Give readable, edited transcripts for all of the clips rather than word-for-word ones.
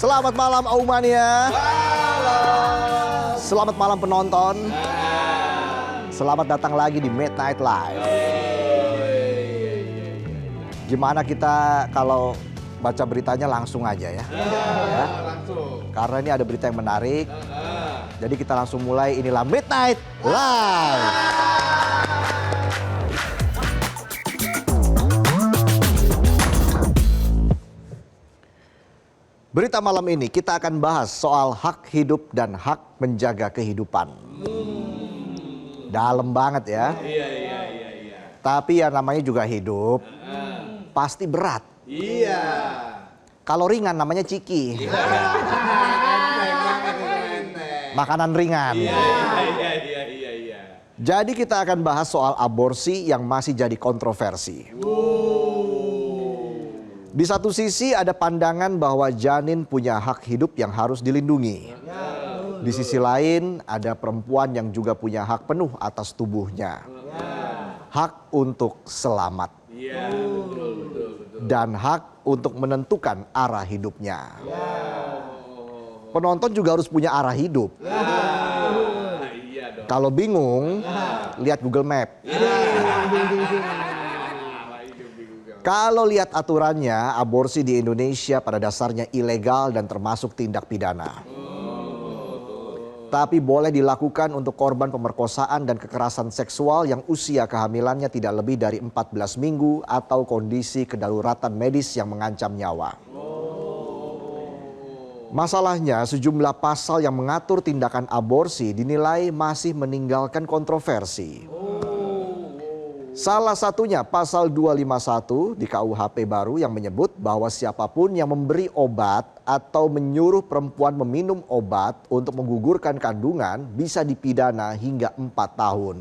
Selamat malam Aumania. Selamat malam penonton. Selamat datang lagi di Midnight Live. Gimana kita kalau baca beritanya langsung aja ya? Ya. Karena ini ada berita yang menarik. Jadi kita langsung mulai, inilah Midnight Live. Berita malam ini kita akan bahas soal hak hidup dan hak menjaga kehidupan. Dalam banget ya. Iya. Tapi ya namanya juga hidup. Pasti berat. Iya. Kalau ringan namanya ciki. Makanan ringan. Iya. Jadi kita akan bahas soal aborsi yang masih jadi kontroversi. Di satu sisi ada pandangan bahwa janin punya hak hidup yang harus dilindungi. Di sisi lain ada perempuan yang juga punya hak penuh atas tubuhnya. Hak untuk selamat. Dan hak untuk menentukan arah hidupnya. Penonton juga harus punya arah hidup. Kalau bingung, lihat Google Map. Kalau lihat aturannya, aborsi di Indonesia pada dasarnya ilegal dan termasuk tindak pidana. Tapi boleh dilakukan untuk korban pemerkosaan dan kekerasan seksual yang usia kehamilannya tidak lebih dari 14 minggu atau kondisi kedaruratan medis yang mengancam nyawa. Masalahnya, sejumlah pasal yang mengatur tindakan aborsi dinilai masih meninggalkan kontroversi. Salah satunya pasal 251 di KUHP baru yang menyebut bahwa siapapun yang memberi obat atau menyuruh perempuan meminum obat untuk menggugurkan kandungan bisa dipidana hingga 4 tahun.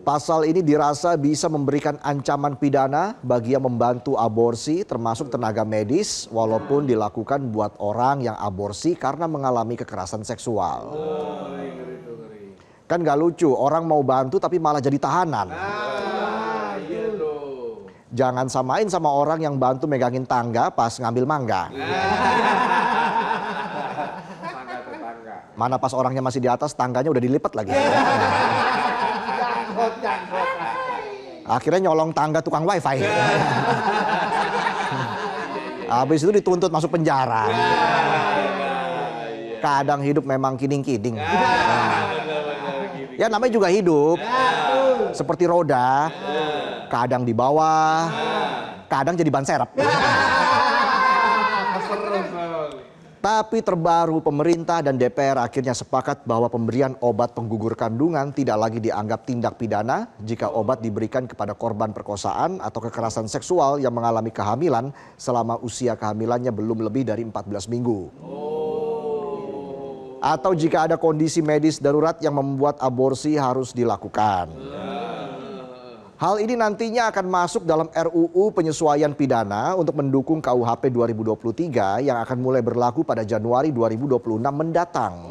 Pasal ini dirasa bisa memberikan ancaman pidana bagi yang membantu aborsi termasuk tenaga medis walaupun dilakukan buat orang yang aborsi karena mengalami kekerasan seksual. Kan gak lucu, orang mau bantu tapi malah jadi tahanan. Jangan samain sama orang yang bantu megangin tangga pas ngambil mangga. Mana pas orangnya masih di atas, tangganya udah dilipat lagi. Akhirnya nyolong tangga tukang wifi. Habis itu dituntut masuk penjara. Kadang hidup memang kiding-kiding. Ya namanya juga hidup, seperti roda, kadang di bawah, kadang jadi ban serep. Tapi terbaru pemerintah dan DPR akhirnya sepakat bahwa pemberian obat penggugur kandungan tidak lagi dianggap tindak pidana jika obat diberikan kepada korban perkosaan atau kekerasan seksual yang mengalami kehamilan selama usia kehamilannya belum lebih dari 14 minggu. Atau jika ada kondisi medis darurat yang membuat aborsi harus dilakukan. Hal ini nantinya akan masuk dalam RUU penyesuaian pidana untuk mendukung KUHP 2023 yang akan mulai berlaku pada Januari 2026 mendatang.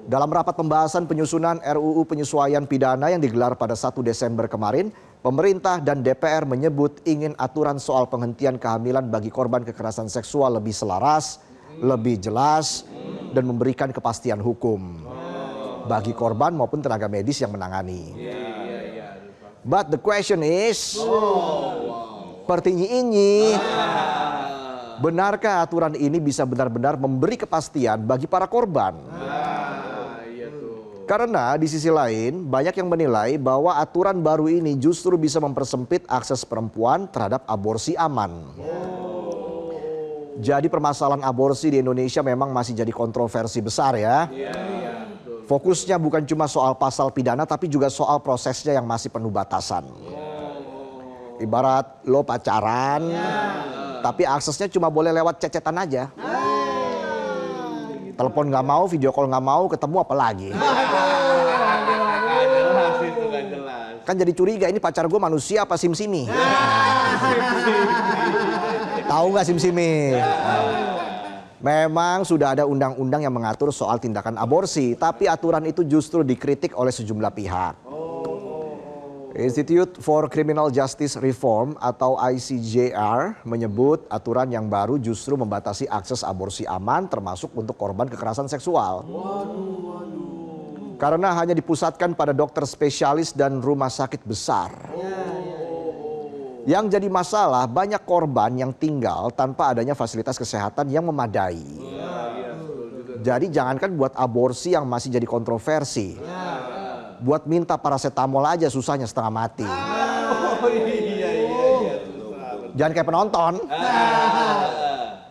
Dalam rapat pembahasan penyusunan RUU penyesuaian pidana yang digelar pada 1 Desember kemarin, pemerintah dan DPR menyebut ingin aturan soal penghentian kehamilan bagi korban kekerasan seksual lebih selaras, lebih jelas, dan memberikan kepastian hukum bagi korban maupun tenaga medis yang menangani. But the question is, pertanyaan, benarkah aturan ini bisa benar-benar memberi kepastian bagi para korban? Karena di sisi lain, banyak yang menilai bahwa aturan baru ini justru bisa mempersempit akses perempuan terhadap aborsi aman. Jadi permasalahan aborsi di Indonesia memang masih jadi kontroversi besar ya. Fokusnya bukan cuma soal pasal pidana tapi juga soal prosesnya yang masih penuh batasan. Ibarat lo pacaran, tapi aksesnya cuma boleh lewat cecetan aja. Telepon nggak mau, video call nggak mau, ketemu apa lagi? Kan jadi curiga, ini pacar gue manusia apa sim-simi? Tahu nggak sim-simi? Memang sudah ada undang-undang yang mengatur soal tindakan aborsi, tapi aturan itu justru dikritik oleh sejumlah pihak. Institute for Criminal Justice Reform atau ICJR menyebut aturan yang baru justru membatasi akses aborsi aman termasuk untuk korban kekerasan seksual. Karena hanya dipusatkan pada dokter spesialis dan rumah sakit besar. Yang jadi masalah banyak korban yang tinggal tanpa adanya fasilitas kesehatan yang memadai. Jadi jangankan buat aborsi yang masih jadi kontroversi. Buat minta paracetamol aja susahnya setengah mati. Jangan kayak penonton.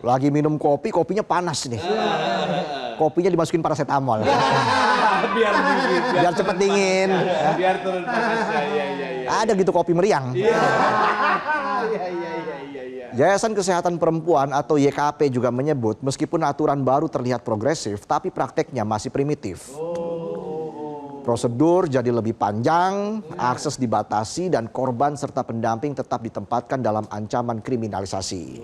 Lagi minum kopi, kopinya panas nih. Kopinya dimasukin paracetamol. Biar cepet dingin. Biar turun panasnya. Ada gitu kopi meriang. Yayasan Kesehatan Perempuan atau YKP juga menyebut meskipun aturan baru terlihat progresif, tapi prakteknya masih primitif. Prosedur jadi lebih panjang, akses dibatasi, dan korban serta pendamping tetap ditempatkan dalam ancaman kriminalisasi.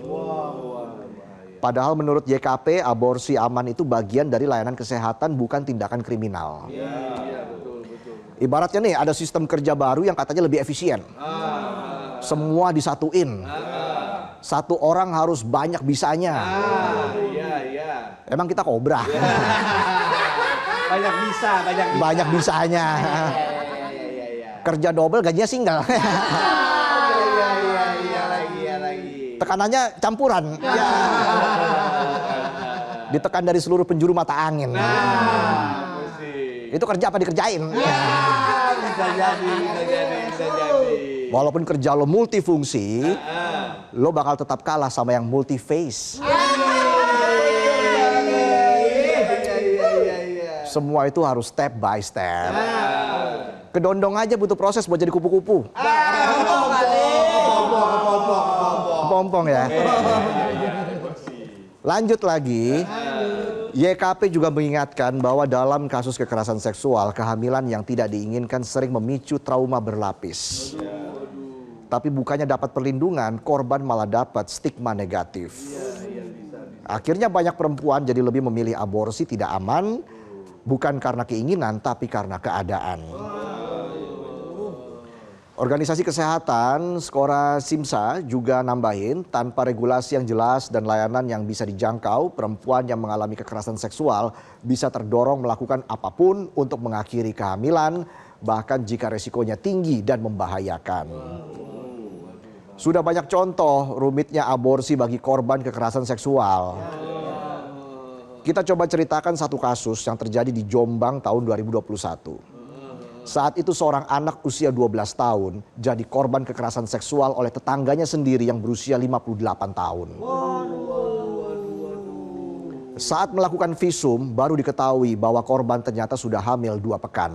Padahal menurut YKP, aborsi aman itu bagian dari layanan kesehatan, bukan tindakan kriminal. Ibaratnya nih, ada sistem kerja baru yang katanya lebih efisien. Semua disatuin. Satu orang harus banyak bisanya. Emang kita kobra. Banyak bisanya. Kerja double gajinya single. Tekanannya campuran. Ditekan dari seluruh penjuru mata angin. Itu kerja apa dikerjain? Bisa jadi. Walaupun kerja lo multifungsi, lo bakal tetap kalah sama yang multi face. Semua itu harus step by step. Kedondong aja butuh proses buat jadi kupu-kupu. Kepompong ya. Lanjut lagi. YKP juga mengingatkan bahwa dalam kasus kekerasan seksual, kehamilan yang tidak diinginkan sering memicu trauma berlapis. Tapi bukannya dapat perlindungan, korban malah dapat stigma negatif. Akhirnya banyak perempuan jadi lebih memilih aborsi tidak aman, bukan karena keinginan, tapi karena keadaan. Organisasi Kesehatan Skora Simsa juga nambahin, tanpa regulasi yang jelas dan layanan yang bisa dijangkau, perempuan yang mengalami kekerasan seksual bisa terdorong melakukan apapun untuk mengakhiri kehamilan, bahkan jika resikonya tinggi dan membahayakan. Sudah banyak contoh rumitnya aborsi bagi korban kekerasan seksual. Kita coba ceritakan satu kasus yang terjadi di Jombang tahun 2021. Saat itu seorang anak usia 12 tahun jadi korban kekerasan seksual oleh tetangganya sendiri yang berusia 58 tahun. Saat melakukan visum baru diketahui bahwa korban ternyata sudah hamil 2 pekan.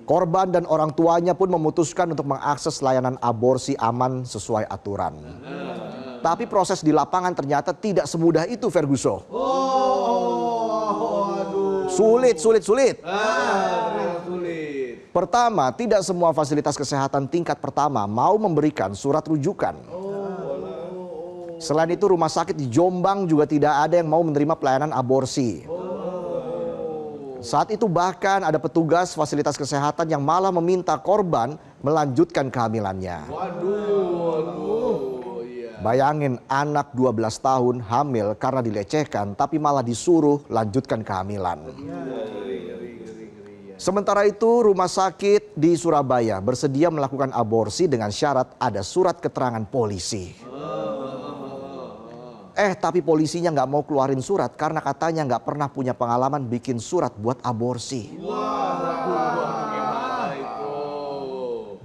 Korban dan orang tuanya pun memutuskan untuk mengakses layanan aborsi aman sesuai aturan. Tapi proses di lapangan ternyata tidak semudah itu, Ferguson. Sulit. Pertama, tidak semua fasilitas kesehatan tingkat pertama mau memberikan surat rujukan. Selain itu, rumah sakit di Jombang juga tidak ada yang mau menerima pelayanan aborsi. Saat itu bahkan ada petugas fasilitas kesehatan yang malah meminta korban melanjutkan kehamilannya. Bayangin, anak 12 tahun hamil karena dilecehkan tapi malah disuruh lanjutkan kehamilan. Sementara itu, rumah sakit di Surabaya bersedia melakukan aborsi dengan syarat ada surat keterangan polisi. Tapi polisinya nggak mau keluarin surat karena katanya nggak pernah punya pengalaman bikin surat buat aborsi.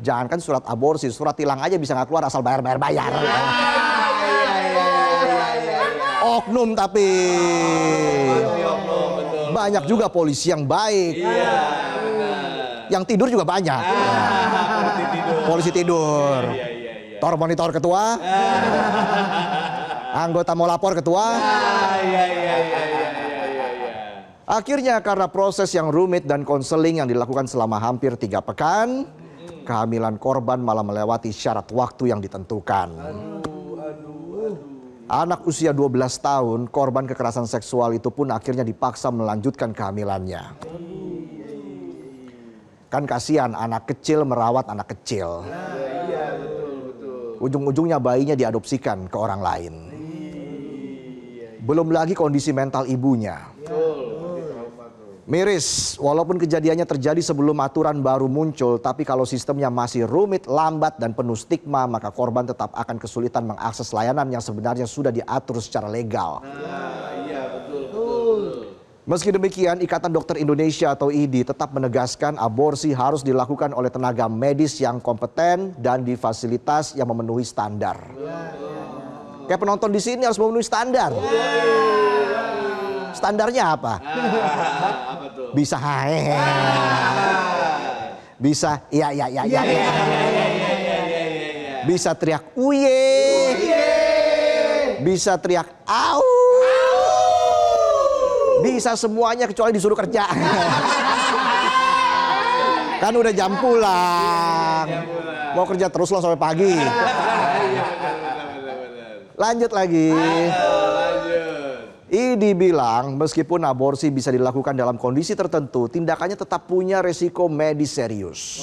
Jangankan surat aborsi, surat tilang aja bisa nggak keluar asal bayar. Oknum tapi banyak juga polisi yang baik. Yang tidur juga banyak. Polisi tidur. Tor monitor ketua. Anggota mau lapor ketua. Akhirnya karena proses yang rumit dan konseling yang dilakukan selama hampir 3 pekan, kehamilan korban malah melewati syarat waktu yang ditentukan. Anak usia 12 tahun, korban kekerasan seksual itu pun akhirnya dipaksa melanjutkan kehamilannya. Kan kasihan anak kecil merawat anak kecil. Iya, betul. Ujung-ujungnya bayinya diadopsikan ke orang lain. Belum lagi kondisi mental ibunya. Miris, walaupun kejadiannya terjadi sebelum aturan baru muncul, tapi kalau sistemnya masih rumit, lambat, dan penuh stigma, maka korban tetap akan kesulitan mengakses layanan yang sebenarnya sudah diatur secara legal. Iya, betul. Meski demikian, Ikatan Dokter Indonesia atau IDI tetap menegaskan aborsi harus dilakukan oleh tenaga medis yang kompeten dan di fasilitas yang memenuhi standar. Kayak penonton di sini harus memenuhi standar. Standarnya apa? Apa tuh? Bisa hae. Bisa iya. Bisa teriak uye. Bisa teriak au. Bisa semuanya kecuali disuruh kerja. Kan udah jam pulang. Mau kerja terus loh sampai pagi. Lanjut lagi. IDI bilang meskipun aborsi bisa dilakukan dalam kondisi tertentu, tindakannya tetap punya resiko medis serius.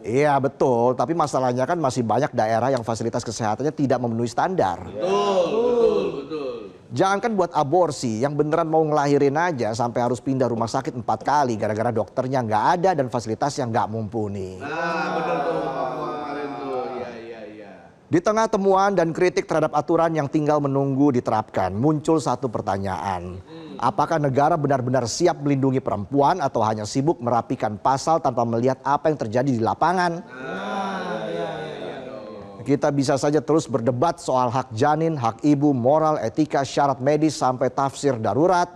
Iya betul, tapi masalahnya kan masih banyak daerah yang fasilitas kesehatannya tidak memenuhi standar. Betul. Jangankan buat aborsi, yang beneran mau ngelahirin aja sampai harus pindah rumah sakit 4 kali gara-gara dokternya nggak ada dan fasilitasnya nggak mumpuni. Bener tuh kemarin tuh. Iya. Di tengah temuan dan kritik terhadap aturan yang tinggal menunggu diterapkan, muncul satu pertanyaan. Apakah negara benar-benar siap melindungi perempuan atau hanya sibuk merapikan pasal tanpa melihat apa yang terjadi di lapangan? Kita bisa saja terus berdebat soal hak janin, hak ibu, moral, etika, syarat medis, sampai tafsir darurat.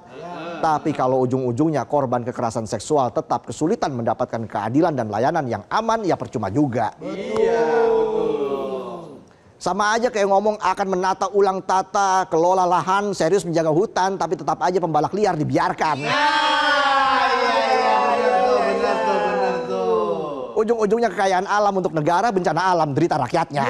Tapi kalau ujung-ujungnya korban kekerasan seksual tetap kesulitan mendapatkan keadilan dan layanan yang aman, ya percuma juga. Sama aja kayak ngomong akan menata ulang tata kelola lahan, serius menjaga hutan, tapi tetap aja pembalak liar dibiarkan. Bener tuh. Ujung-ujungnya kekayaan alam untuk negara, bencana alam derita rakyatnya.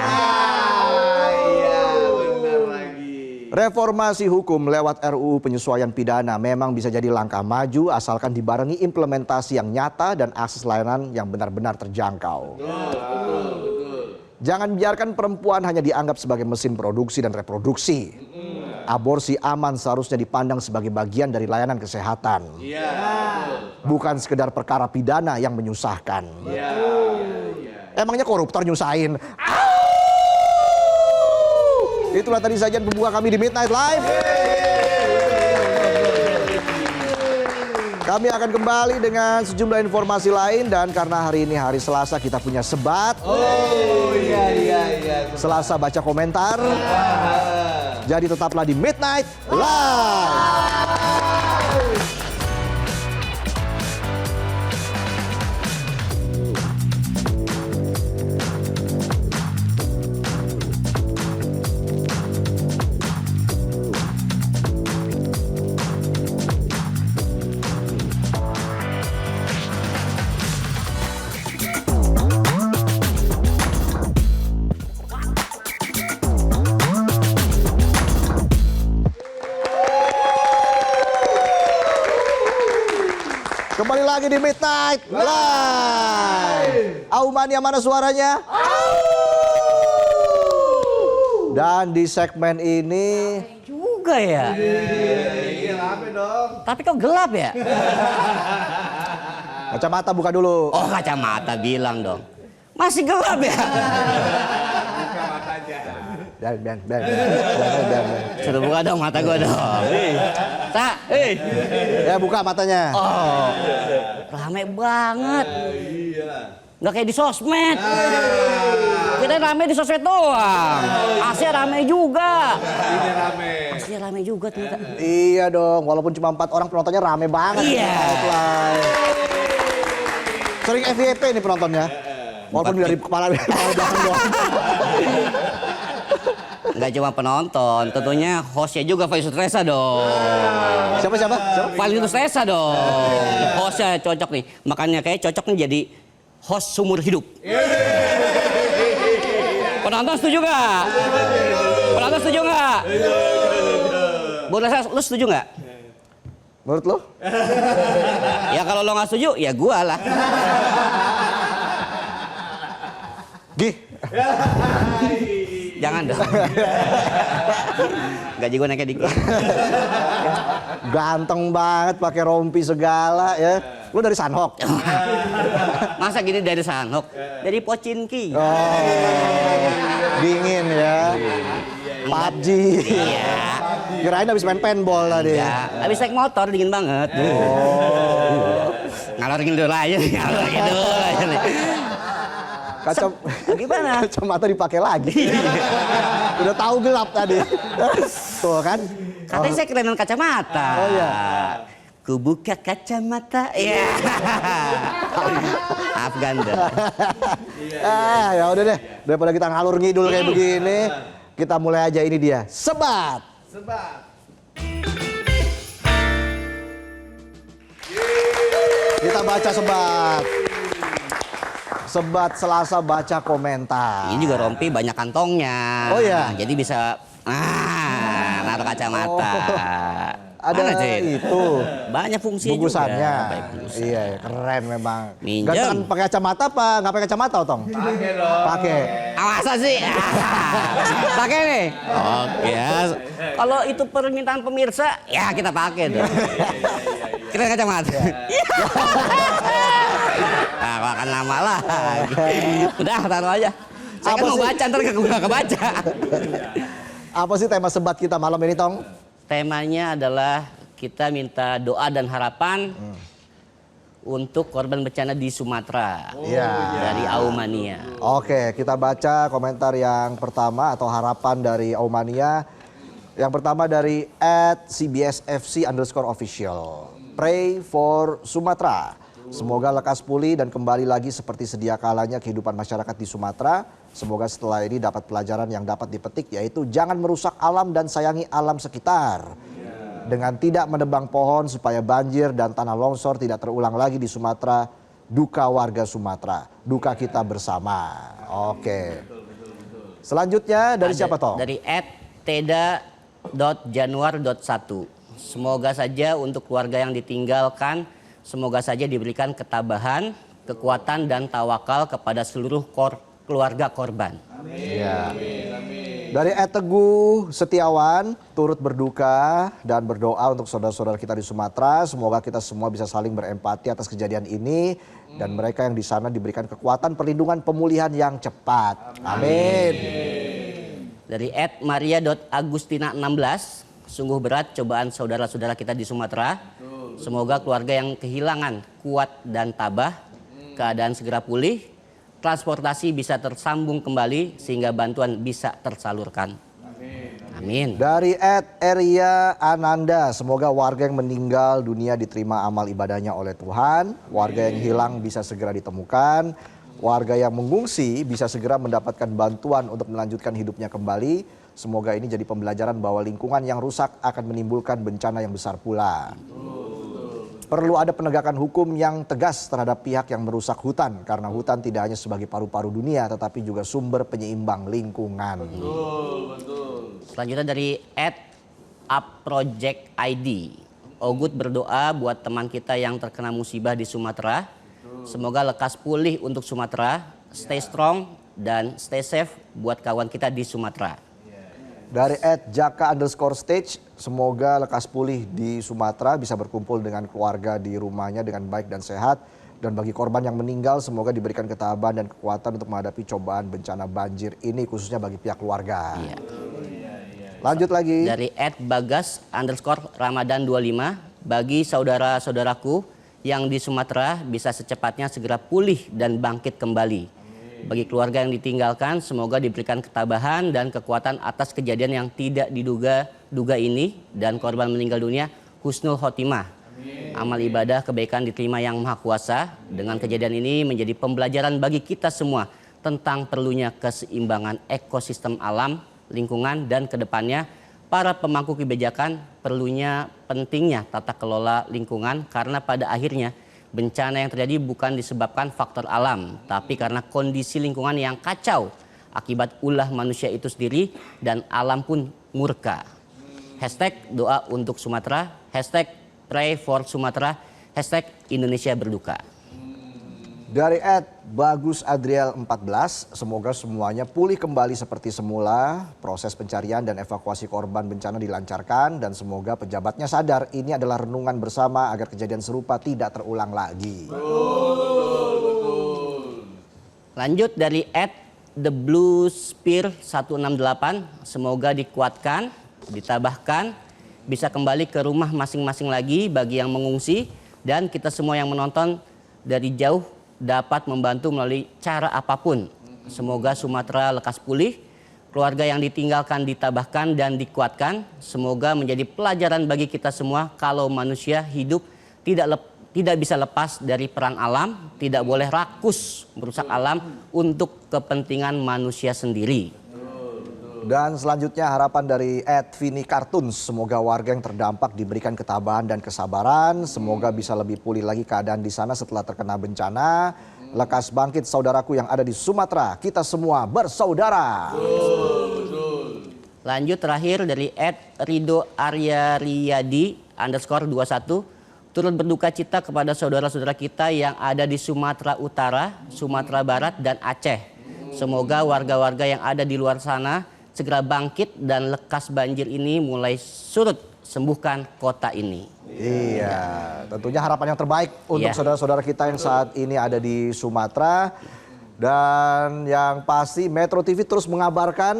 Iya, bener lagi. Reformasi hukum lewat RUU penyesuaian pidana memang bisa jadi langkah maju asalkan dibarengi implementasi yang nyata dan akses layanan yang benar-benar terjangkau. Betul. Jangan biarkan perempuan hanya dianggap sebagai mesin produksi dan reproduksi. Aborsi aman seharusnya dipandang sebagai bagian dari layanan kesehatan. Iya. Bukan sekedar perkara pidana yang menyusahkan. Iya. Emangnya koruptor nyusahin? Itulah tadi sajian pembuka kami di Midnight Live. Kami akan kembali dengan sejumlah informasi lain, dan karena hari ini hari Selasa kita punya sebat. Iya. Selasa baca komentar. Jadi tetaplah di Midnight Live. Kembali lagi di Midnight Live. Aumania mana suaranya? Dan di segmen ini Juga ya. Iya, rame dong. Tapi kok gelap ya? kacamata buka dulu. Oh, kacamata bilang dong. Masih gelap ya? Dan. Sudah buka dong mata gua dong. Tak, Ya buka matanya. Oh, rame banget. Nggak kayak di sosmed. Kita rame di sosmed doang. Asli rame juga. Ini rame. Asli rame juga ternyata. Iya dong, walaupun cuma 4 orang penontonnya rame banget. Iya. Sering FYP nih penontonnya. Walaupun dari kepala belakang doang. Nggak cuma penonton, tentunya hostnya juga Faiz Reza dong. Siapa? Faiz Reza dong. Hostnya cocok nih. Makanya kayak cocok nih jadi host seumur hidup. Penonton setuju nggak? Penonton setuju nggak? Bu Reza, lu setuju nggak? Menurut lo? Ya kalau lo nggak setuju, ya gua lah. Gih. Jangan dong. Gaji gua naiknya dikit. Ganteng banget pakai rompi segala ya. Lu dari Sanhok? Masa gini dari Sanhok? Dari Pocinki. Oh, dingin ya. PUBG. Iya. Kirain habis main paintball tadi. Ya, habis naik motor dingin banget. Oh. Ngalor ngidul aja, ngalor ngidul aja nih. Gimana? Kacamata dipakai lagi. Udah tahu gelap tadi. Tuh kan? Katanya saya kerenan kacamata. Oh iya. Ku buka kacamata. Iya. Maaf ganda. Ya udah deh. Daripada kita ngalur ngidul kayak begini, kita mulai aja ini dia. Sebat. Kita baca sebat. Sebat Selasa baca komentar. Ini juga rompi banyak kantongnya. Oh iya. Jadi bisa naruh kacamata. Ada Mana, Cid? itu Banyak fungsinya bungkusannya. juga. Baik bungkusan. Iya, keren memang. Minjem. Gantengan pakai kacamata apa nggak pakai kacamata, Otong? Pakai dong. Pakai. Masa sih? Pakai nih. Oke. Kalau itu permintaan pemirsa, ya kita pakai dong. Kita kacamata. Nah, kalau akan lama lagi. Udah, taruh aja. Saya Apa kan mau sih? baca, ntar nggak kebaca. Apa sih tema sebat kita malam ini, Tong? Temanya adalah kita minta doa dan harapan untuk korban bencana di Sumatera. Iya. Dari Aumania. Oke, kita baca komentar yang pertama atau harapan dari Aumania. Yang pertama dari @cbsfc_official. Pray for Sumatera. Semoga lekas pulih dan kembali lagi seperti sedia kalanya kehidupan masyarakat di Sumatera. Semoga setelah ini dapat pelajaran yang dapat dipetik, yaitu jangan merusak alam dan sayangi alam sekitar. Dengan tidak menebang pohon supaya banjir dan tanah longsor tidak terulang lagi di Sumatera. Duka warga Sumatera, duka kita bersama. Oke. Selanjutnya dari siapa, Tong? Dari @teda.januar.1. Semoga saja untuk keluarga yang ditinggalkan, semoga saja diberikan ketabahan, kekuatan dan tawakal kepada seluruh keluarga korban. Iya. Dari @teguh Setiawan, turut berduka dan berdoa untuk saudara-saudara kita di Sumatera. Semoga kita semua bisa saling berempati atas kejadian ini dan mereka yang di sana diberikan kekuatan, perlindungan, pemulihan yang cepat. Amin. Dari @maria.agustina16, sungguh berat cobaan saudara-saudara kita di Sumatera. Semoga keluarga yang kehilangan kuat dan tabah, keadaan segera pulih, transportasi bisa tersambung kembali sehingga bantuan bisa tersalurkan. Amin. Dari @Eria Ananda, semoga warga yang meninggal dunia diterima amal ibadahnya oleh Tuhan, warga yang hilang bisa segera ditemukan, warga yang mengungsi bisa segera mendapatkan bantuan untuk melanjutkan hidupnya kembali. Semoga ini jadi pembelajaran bahwa lingkungan yang rusak akan menimbulkan bencana yang besar pula. Perlu ada penegakan hukum yang tegas terhadap pihak yang merusak hutan, karena hutan tidak hanya sebagai paru-paru dunia tetapi juga sumber penyeimbang lingkungan. Selanjutnya dari @upprojectid. Ogut berdoa buat teman kita yang terkena musibah di Sumatera. Semoga lekas pulih untuk Sumatera, stay strong dan stay safe buat kawan kita di Sumatera. Dari @jaka_stage, semoga lekas pulih di Sumatera, bisa berkumpul dengan keluarga di rumahnya dengan baik dan sehat. Dan bagi korban yang meninggal, semoga diberikan ketabahan dan kekuatan untuk menghadapi cobaan bencana banjir ini, khususnya bagi pihak keluarga. Iya. Lanjut lagi. Dari @bagas_ramadan25, bagi saudara-saudaraku yang di Sumatera bisa secepatnya segera pulih dan bangkit kembali. Bagi keluarga yang ditinggalkan, semoga diberikan ketabahan dan kekuatan atas kejadian yang tidak diduga ini, dan korban meninggal dunia husnul khotimah. Amal ibadah kebaikan diterima yang maha kuasa. Dengan kejadian ini menjadi pembelajaran bagi kita semua tentang perlunya keseimbangan ekosistem alam, lingkungan, dan kedepannya para pemangku kebijakan perlunya pentingnya tata kelola lingkungan, karena pada akhirnya bencana yang terjadi bukan disebabkan faktor alam, tapi karena kondisi lingkungan yang kacau akibat ulah manusia itu sendiri, dan alam pun murka. Hashtag doa untuk Sumatera, hashtag Pray for Sumatera, #Indonesia Berduka. Dari Bagus Adriel 14, semoga semuanya pulih kembali seperti semula, proses pencarian dan evakuasi korban bencana dilancarkan, dan semoga pejabatnya sadar ini adalah renungan bersama agar kejadian serupa tidak terulang lagi. Lanjut dari @thebluespear168, semoga dikuatkan, ditabahkan, bisa kembali ke rumah masing-masing lagi bagi yang mengungsi, dan kita semua yang menonton dari jauh dapat membantu melalui cara apapun. Semoga Sumatera lekas pulih, keluarga yang ditinggalkan ditabahkan dan dikuatkan. Semoga menjadi pelajaran bagi kita semua kalau manusia hidup tidak bisa lepas dari peran alam, tidak boleh rakus merusak alam untuk kepentingan manusia sendiri. Dan selanjutnya harapan dari @Vini Cartoons, semoga warga yang terdampak diberikan ketabahan dan kesabaran, semoga bisa lebih pulih lagi keadaan di sana setelah terkena bencana. Lekas bangkit saudaraku yang ada di Sumatera, kita semua bersaudara. Lanjut terakhir dari @RidoAryariyadi_21, turut berduka cita kepada saudara-saudara kita yang ada di Sumatera Utara, Sumatera Barat, dan Aceh. Semoga warga-warga yang ada di luar sana segera bangkit dan lekas banjir ini mulai surut, sembuhkan kota ini. Iya, tentunya harapan yang terbaik untuk Iya. saudara-saudara kita yang saat ini ada di Sumatera. Dan yang pasti Metro TV terus mengabarkan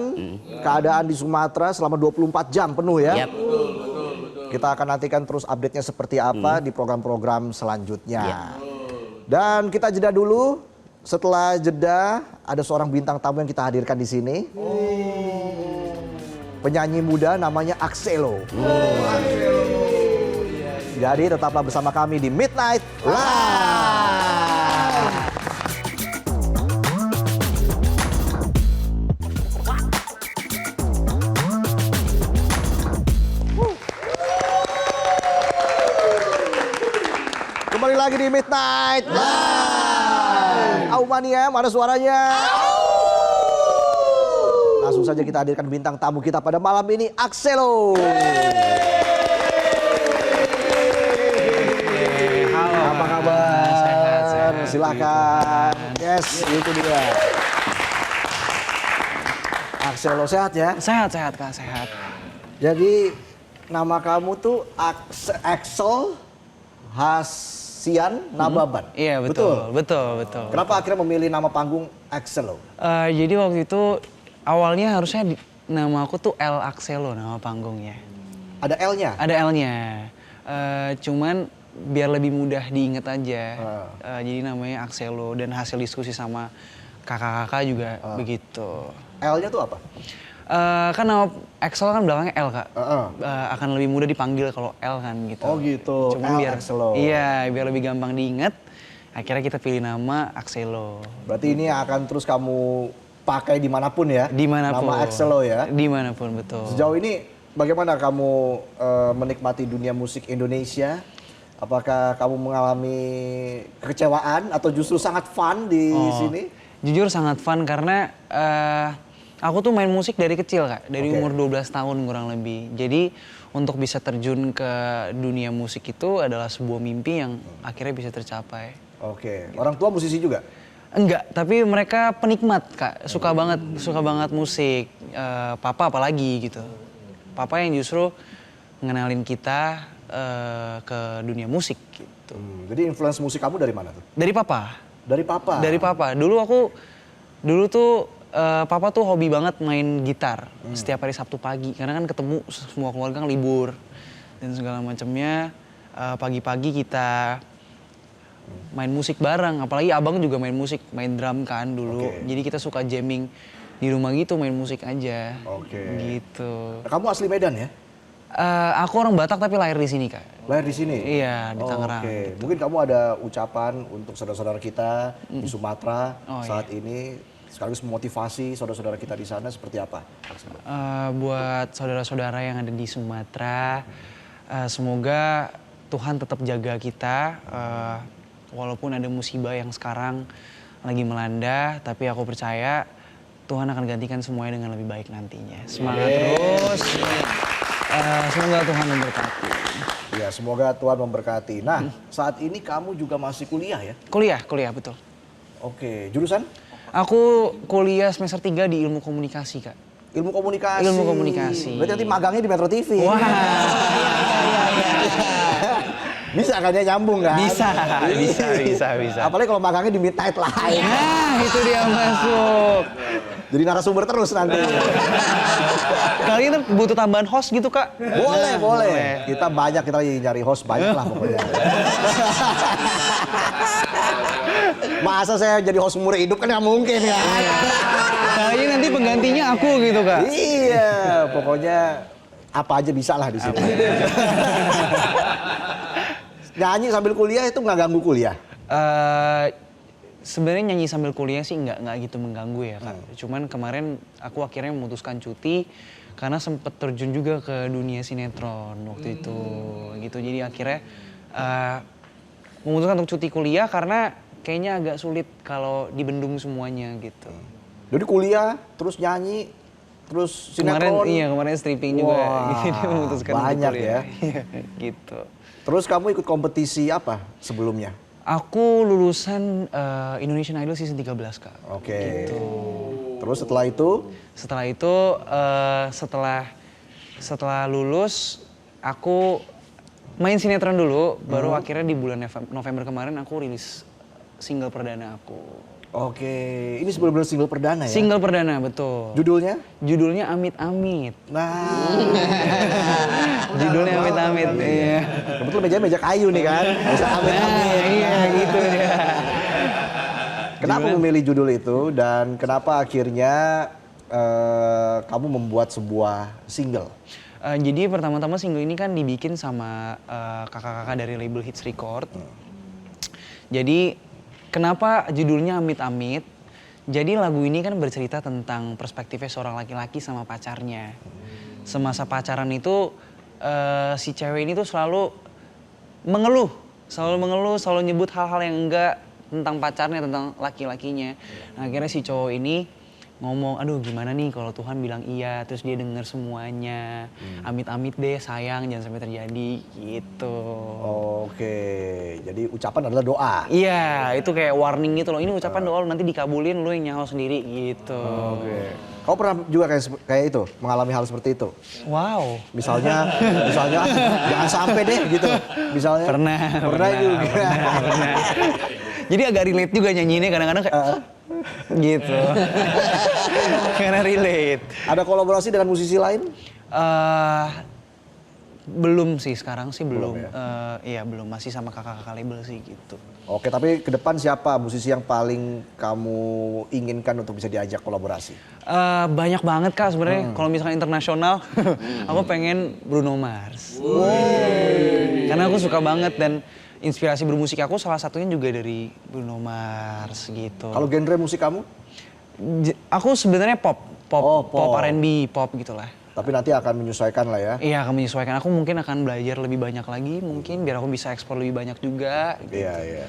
keadaan di Sumatera selama 24 jam penuh ya. Yap. Kita akan nantikan terus update-nya seperti apa di program-program selanjutnya. Iya. Dan kita jeda dulu. Setelah jeda ada seorang bintang tamu yang kita hadirkan di sini. Penyanyi muda namanya Axelo. Jadi tetaplah bersama kami di Midnight Live. Kembali lagi di Midnight Live. Aumania, mana suaranya? Langsung saja kita hadirkan bintang tamu kita pada malam ini, Axelo. Halo. Apa kabar? Sehat. Silakan. Yes, itu dia. Axelo sehat ya? Sehat Kak, sehat. Jadi nama kamu tuh Axel Hasian Nababan. Iya betul. Kenapa akhirnya memilih nama panggung Axelo? Jadi waktu itu awalnya harusnya nama aku tuh El Axelo nama panggungnya. Ada L-nya? Ada L-nya. Cuman biar lebih mudah diingat aja. Jadi namanya Axelo dan hasil diskusi sama kakak-kakak juga begitu. L-nya tuh apa? Kan nama Axel kan belakangnya L Kak. Akan lebih mudah dipanggil kalau L kan gitu. Oh gitu, Cuman L biar Axelo. Iya, biar lebih gampang diingat. Akhirnya kita pilih nama Axelo. Berarti ini akan terus kamu pakai dimanapun ya? Dimanapun. Nama Axelo ya? Dimanapun betul. Sejauh ini bagaimana kamu menikmati dunia musik Indonesia? Apakah kamu mengalami kekecewaan atau justru sangat fun di sini? Jujur sangat fun karena aku tuh main musik dari kecil Kak, dari umur 12 tahun kurang lebih. Jadi untuk bisa terjun ke dunia musik itu adalah sebuah mimpi yang akhirnya bisa tercapai. Oke, orang tua musisi juga? Enggak, tapi mereka penikmat Kak, suka banget musik. Papa apalagi gitu. Papa yang justru ngenalin kita ke dunia musik gitu. Jadi influence musik kamu dari mana tuh? Dari papa. Dari papa? Dari papa. Dulu tuh papa tuh hobi banget main gitar setiap hari Sabtu pagi. Karena kan ketemu semua keluarga kan libur dan segala macamnya. Pagi-pagi kita main musik bareng. Apalagi abang juga main musik, main drum kan dulu. Jadi kita suka jamming di rumah gitu, main musik aja. Gitu. Kamu asli Medan ya? Aku orang Batak tapi lahir di sini Kak. Lahir di sini? Iya, di Tangerang. Oke, mungkin kamu ada ucapan untuk saudara-saudara kita di Sumatera saat ini, sekaligus memotivasi saudara-saudara kita di sana seperti apa? Buat saudara-saudara yang ada di Sumatera, semoga Tuhan tetap jaga kita, walaupun ada musibah yang sekarang lagi melanda, tapi aku percaya Tuhan akan gantikan semuanya dengan lebih baik nantinya. Semangat terus. Semoga Tuhan memberkati. Ya, semoga Tuhan memberkati. Nah, saat ini kamu juga masih kuliah ya? Kuliah betul. Oke, jurusan? Aku kuliah semester 3 di ilmu komunikasi, Kak. Ilmu komunikasi. Ilmu komunikasi. Berarti nanti magangnya di Metro TV. Wah, Bisa kan ya, nyambung kan? bisa. Apalagi kalau magangnya di Midnight Live. Nah, itu dia masuk. Jadi narasumber terus nanti. Kalian butuh tambahan host gitu, Kak? Boleh. Kita banyak, kita lagi nyari host banyak lah pokoknya. Masa saya jadi host seumur hidup kan nggak mungkin ya. Kayaknya nanti penggantinya aku gitu, Kak. Iya, pokoknya apa aja bisa lah di sini. Nyanyi sambil kuliah itu nggak ganggu kuliah? Sebenarnya nyanyi sambil kuliah sih nggak gitu mengganggu ya, Kak. Cuman kemarin aku akhirnya memutuskan cuti karena sempet terjun juga ke dunia sinetron waktu itu gitu. Jadi akhirnya memutuskan untuk cuti kuliah karena kayaknya agak sulit kalau dibendung semuanya gitu. Jadi kuliah, terus nyanyi, terus sinetron. Kemarin stripping juga. Wah, Jadi memutuskan untuk banyak kuliah. ya. Iya, gitu. Terus kamu ikut kompetisi apa sebelumnya? Aku lulusan Indonesian Idol season 13, Kak. Oke. Gitu. Terus setelah itu? Setelah itu, setelah lulus, aku main sinetron dulu, baru akhirnya di bulan November kemarin aku rilis single perdana aku. Oke, ini benar-benar single perdana ya? Single perdana, betul. Judulnya? Judulnya Amit Amit. Nah. Judulnya Amit Amit. Iya. Kebetulan meja kayu nih kan? Bisa amit-amit. Iya, gitu ya. Kenapa memilih judul itu dan kenapa akhirnya kamu membuat sebuah single? Jadi pertama-tama single ini kan dibikin sama kakak-kakak dari label Hits Record. Jadi kenapa judulnya Amit Amit? Jadi lagu ini kan bercerita tentang perspektifnya seorang laki-laki sama pacarnya. Semasa pacaran itu si cewek ini tuh selalu mengeluh, selalu nyebut hal-hal yang enggak tentang pacarnya, tentang laki-lakinya. Nah, akhirnya si cowok ini ngomong, aduh gimana nih kalau Tuhan bilang iya, terus dia denger semuanya. Amit-amit deh sayang, jangan sampai terjadi gitu. Oke, jadi ucapan adalah doa. Iya, itu kayak warning gitu loh. Ini ucapan doa lu nanti dikabulin, lu yang nyawa sendiri gitu. Oke. Kau pernah juga kayak itu, mengalami hal seperti itu? Wow. Misalnya jangan sampai deh gitu. Misalnya. Pernah juga. Pernah. Jadi agak relate juga nyanyiinnya kadang-kadang kayak gitu. Karena relate. Ada kolaborasi dengan musisi lain? Belum sih, sekarang sih belum. Belum Iya belum, masih sama kakak-kakak label sih gitu. Oke, tapi ke depan siapa musisi yang paling kamu inginkan untuk bisa diajak kolaborasi? Banyak banget Kak sebenarnya. Kalau misalkan internasional, aku pengen Bruno Mars. Karena aku suka banget dan inspirasi bermusik aku salah satunya juga dari Bruno Mars gitu. Kalau genre musik kamu? Aku sebenarnya pop R&B, pop gitulah. Tapi nanti akan menyesuaikan lah ya? Iya, akan menyesuaikan. Aku mungkin akan belajar lebih banyak lagi mungkin biar aku bisa ekspor lebih banyak juga. Gitu. Iya.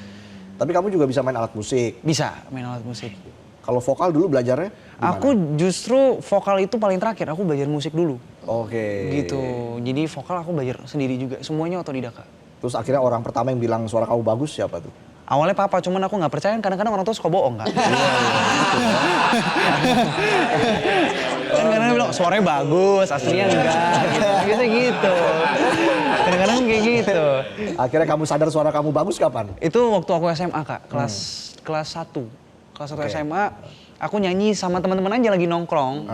Tapi kamu juga bisa main alat musik? Bisa main alat musik. Kalau vokal dulu belajarnya gimana? Aku justru vokal itu paling terakhir, aku belajar musik dulu. Oke. Gitu, jadi vokal aku belajar sendiri juga, semuanya otodidak. Terus akhirnya orang pertama yang bilang suara kamu bagus siapa tuh? Awalnya papa, cuman aku nggak percaya, kadang-kadang orang tua suka bohong Kak. Kan kadang-kadang bilang suaranya bagus, aslinya enggak. Gitu. Kadang-kadang kayak gitu. Akhirnya kamu sadar suara kamu bagus kapan? Itu waktu aku SMA Kak, kelas 1. Kelas 1 SMA, aku nyanyi sama teman-teman aja lagi nongkrong.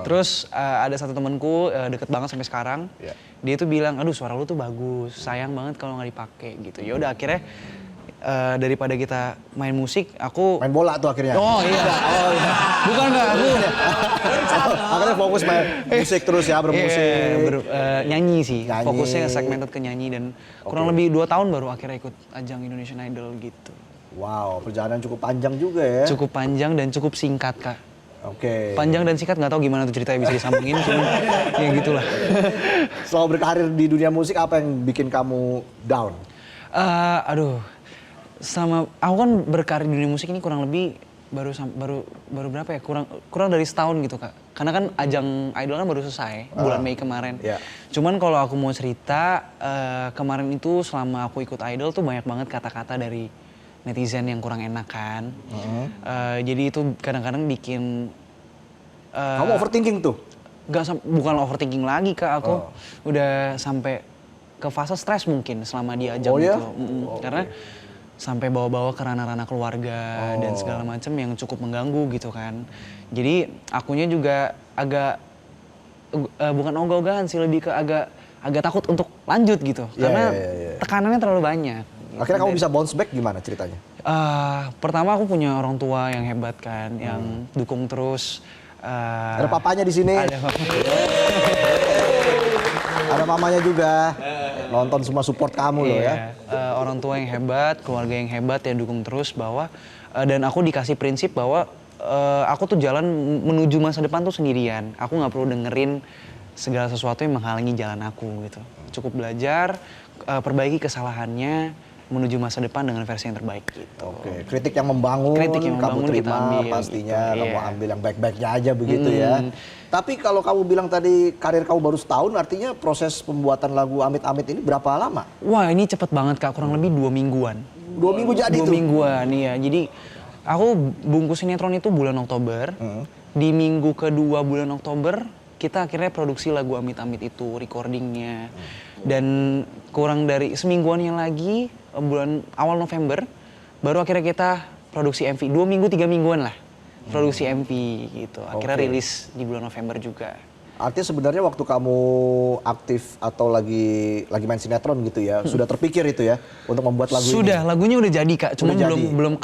Terus ada satu temanku deket banget sampai sekarang. Yeah. Dia tuh bilang, aduh suara lu tuh bagus, sayang banget kalau nggak dipakai gitu. Ya udah akhirnya daripada kita main musik, aku Main bola tuh akhirnya? Oh iya. Bukan Kak, aku Akhirnya fokus main musik terus ya, bermusik. nyanyi sih. Nyanyi. Fokusnya segmented ke nyanyi dan kurang lebih 2 tahun baru akhirnya ikut ajang Indonesian Idol gitu. Wow, perjalanan cukup panjang juga ya? Cukup panjang dan cukup singkat Kak. Oke. Panjang dan singkat nggak tahu gimana tuh ceritanya bisa disambungin, cuma ya gitulah. Selama berkarir di dunia musik apa yang bikin kamu down? Aduh, aku kan berkarir di dunia musik ini kurang lebih baru berapa ya? Kurang dari setahun gitu, Kak. Karena kan ajang Idol kan baru selesai bulan Mei kemarin. Iya. Cuman kalau aku mau cerita, kemarin itu selama aku ikut Idol tuh banyak banget kata-kata dari netizen yang kurang enak kan. Jadi itu kadang-kadang bikin Kamu overthinking tuh? bukan overthinking lagi, Kak. Aku udah sampai ke fase stres mungkin selama di ajang Oh, ya? itu. Karena sampai bawa-bawa ke ranah-ranah keluarga dan segala macam yang cukup mengganggu gitu kan. Jadi akunya juga agak bukan ogah-ogahan sih, lebih ke agak takut untuk lanjut gitu. Karena tekanannya terlalu banyak. Akhirnya kamu bisa bounce back gimana ceritanya? Pertama aku punya orang tua yang hebat kan, yang dukung terus. Ada papanya di sini. Ada Ada mamanya juga. Nonton semua support kamu loh ya. Orang tua yang hebat, keluarga yang hebat yang dukung terus bahwa dan aku dikasih prinsip bahwa aku tuh jalan menuju masa depan tuh sendirian. Aku nggak perlu dengerin segala sesuatu yang menghalangi jalan aku gitu. Cukup belajar, perbaiki kesalahannya, menuju masa depan dengan versi yang terbaik gitu. Oke, kritik yang membangun, kamu kita terima ambil, pastinya, gitu. kamu Iya. ambil yang baik-baiknya aja begitu ya. Tapi kalau kamu bilang tadi karir kamu baru setahun, artinya proses pembuatan lagu Amit-Amit ini berapa lama? Wah ini cepet banget Kak, kurang lebih 2 mingguan. 2 minggu jadi 2 tuh? mingguan, iya. Jadi aku bungkus sinetron itu bulan Oktober. Di minggu kedua bulan Oktober, kita akhirnya produksi lagu Amit-Amit itu, recordingnya. Dan kurang dari semingguannya lagi, bulan awal November, baru akhirnya kita produksi MV. 2 minggu, 3 mingguan lah produksi MV gitu. Akhirnya rilis di bulan November juga. Artinya sebenarnya waktu kamu aktif atau lagi main sinetron gitu ya, sudah terpikir itu ya untuk membuat lagu ini? Sudah, lagunya udah jadi Kak, cuma Udah jadi. belum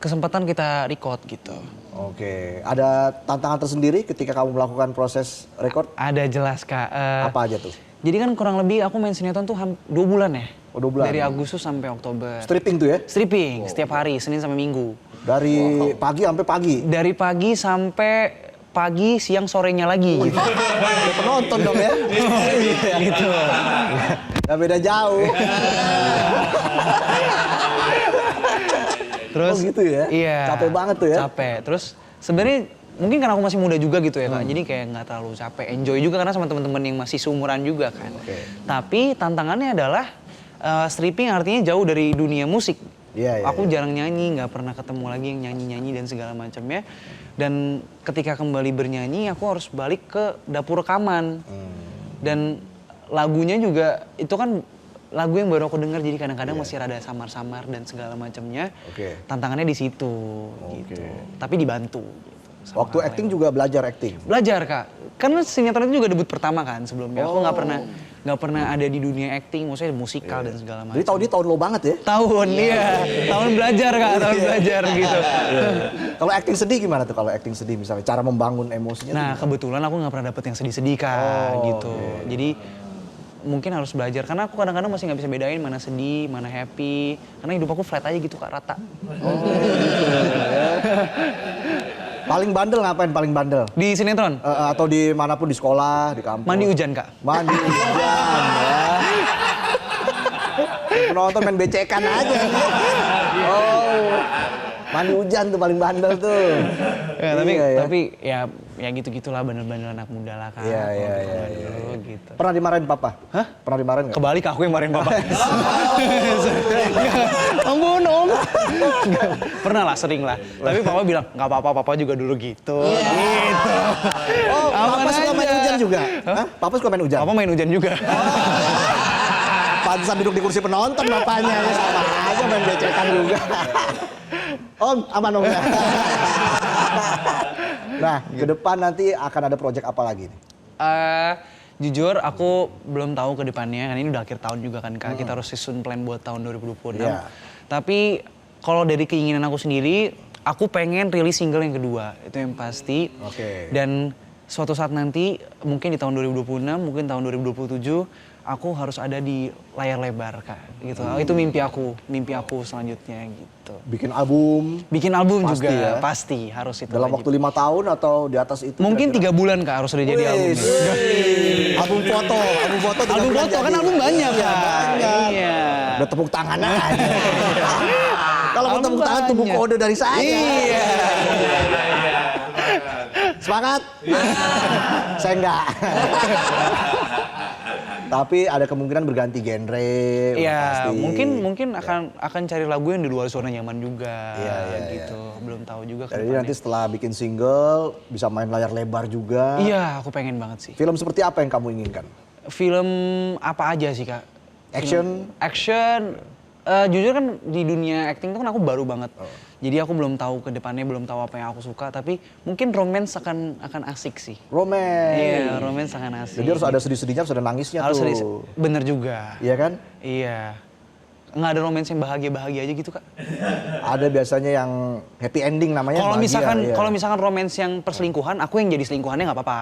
kesempatan kita record gitu. Oke, ada tantangan tersendiri ketika kamu melakukan proses record? Ada jelas Kak. Apa aja tuh? Jadi kan kurang lebih aku main sinetron tuh 2 bulan ya. Oh, 2 bulan. Dari Agustus sampai Oktober. Stripping tuh ya? Stripping setiap hari, Senin sampai Minggu. Dari pagi sampai pagi? Dari pagi sampai pagi, siang, sorenya lagi gitu. Ada penonton dong ya? Gitu. Gak beda jauh. Terus Oh gitu ya? Iya. Capek banget tuh ya? Capek. Terus sebenarnya mungkin karena aku masih muda juga gitu ya Kak. Jadi kayak nggak terlalu capek. Enjoy juga karena sama teman-teman yang masih seumuran juga kan. Tapi tantangannya adalah stripping artinya jauh dari dunia musik. Iya, Aku jarang nyanyi, nggak pernah ketemu lagi yang nyanyi-nyanyi dan segala macamnya. Dan ketika kembali bernyanyi, aku harus balik ke dapur rekaman. Dan lagunya juga itu kan lagu yang baru aku dengar, jadi kadang-kadang masih rada samar-samar dan segala macamnya. Oke. Tantangannya di situ, gitu. Tapi dibantu. Gitu, sama Waktu hal acting yang- juga belajar acting? Belajar Kak, karena sinetron itu juga debut pertama kan sebelumnya. Aku nggak pernah ada di dunia acting, maksudnya musikal dan segala macam. Jadi tahun lo banget ya? Tahun, iya. Tahun belajar Kak, tahun belajar gitu. Kalau acting sedih gimana tuh kalau acting sedih misalnya? Cara membangun emosinya tuh Nah kebetulan aku nggak pernah dapet yang sedih-sedih Kak, gitu. Jadi mungkin harus belajar, karena aku kadang-kadang masih nggak bisa bedain mana sedih, mana happy. Karena hidup aku flat aja gitu Kak, rata. Paling bandel ngapain paling bandel? Di sinetron, Atau di manapun, di sekolah, di kampus? mandi hujan Kak. Mandi hujan ya. Penonton main becekan aja. Oh, mandi hujan tuh paling bandel tuh. Ya, Iya, tapi ya gitu-gitulah bandel-bandel anak muda lah Kak. Iya, Kalau iya, gitu iya, dulu, gitu. Pernah dimarahin papa? Hah? Pernah dimarahin nggak? Kebalik aku yang marahin papa. Ampun om. Pernah lah, sering lah. Tapi papa bilang, nggak apa-apa, papa juga dulu gitu. Gitu. Oh, papa Aman suka main aja. hujan juga? Hah? Papa suka main hujan? Papa main hujan juga. Pantesan duduk di kursi penonton bapaknya, ya sama aja main becekan juga. Om, aman om ya? Nah, ke depan nanti akan ada proyek apa lagi nih? Jujur aku belum tahu ke depannya, kan ini udah akhir tahun juga kan Kak. Kita harus susun plan buat tahun 2026. Iya. Tapi kalau dari keinginan aku sendiri, aku pengen rilis single yang kedua, itu yang pasti. Oke. Dan suatu saat nanti, mungkin di tahun 2026, mungkin tahun 2027, aku harus ada di layar lebar Kak. Gitu. Itu mimpi aku selanjutnya gitu. Bikin album Bikin album Pasti juga, ya? pasti harus itu. dalam wajib. waktu 5 tahun atau di atas itu? Mungkin kira-kira? 3 bulan Kak harus udah jadi albumnya. Album foto, album foto. 3 Album bulan foto kan jadi. album banyak Iya, Kak. banyak. Iya. Udah tepuk tangan aja. Kalau mau tepuk tangan tunggu banyak. kode dari saya. Iya. Semangat. Saya enggak. Tapi ada kemungkinan berganti genre. Iya, pasti. mungkin akan cari lagu yang di luar zona nyaman juga Iya, gitu. Belum tahu juga ke Jadi depannya. nanti setelah bikin single bisa main layar lebar juga. Iya, aku pengen banget sih. Film seperti apa yang kamu inginkan? Film apa aja sih, Kak? Action? Action. Jujur kan di dunia acting itu kan aku baru banget. Jadi aku belum tahu ke depannya, belum tahu apa yang aku suka, tapi mungkin romance akan asik sih. Romance. Iya, romance akan asik. Jadi harus ada sedih-sedihnya, harus ada nangisnya Harus tuh. sedih- bener juga. Iya kan? Iya. Nggak ada romance yang bahagia-bahagia aja gitu, Kak. Ada biasanya yang happy ending namanya. Kalau bahagia, misalkan iya. kalau misalkan romance yang perselingkuhan, aku yang jadi selingkuhannya nggak apa-apa.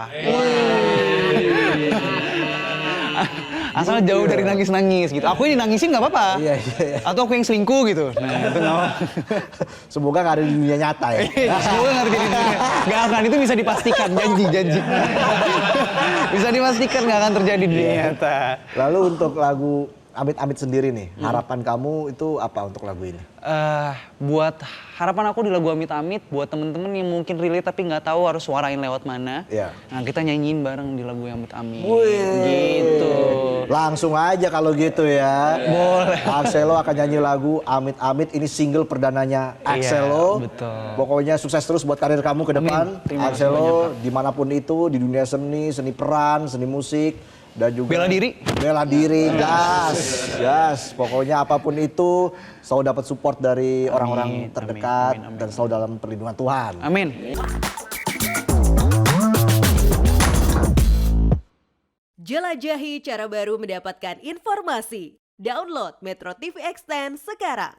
Asal jauh dari nangis-nangis gitu. Aku yang nangisin nggak apa-apa. Iya, iya. Atau aku yang selingkuh gitu. Nah, itu nggak apa. Semoga nggak ada di dunia nyata ya. Semoga nggak terjadi. Nggak akan, itu bisa dipastikan, janji. Bisa dipastikan nggak akan terjadi di dunia nyata. Lalu untuk lagu Amit-Amit sendiri nih, harapan kamu itu apa untuk lagu ini? Buat harapan aku di lagu Amit-Amit, buat temen-temen yang mungkin relate tapi nggak tahu harus suarain lewat mana. Iya. Nah, kita nyanyiin bareng di lagu yang Amit-Amit. Wih. Gitu. Langsung aja kalau gitu ya. Boleh. Axelo akan nyanyi lagu Amit-Amit, ini single perdananya Axelo. Iya, betul. Pokoknya sukses terus buat karir kamu ke depan. Terima kasih Axelo dimanapun itu, di dunia seni, seni peran, seni musik. Dan juga Bela diri. Bela diri, gas. Pokoknya apapun itu selalu dapat support dari orang-orang Amin, terdekat amin. dan selalu dalam perlindungan Tuhan. Amin. Jelajahi cara baru mendapatkan informasi. Download Metro TV Extend sekarang.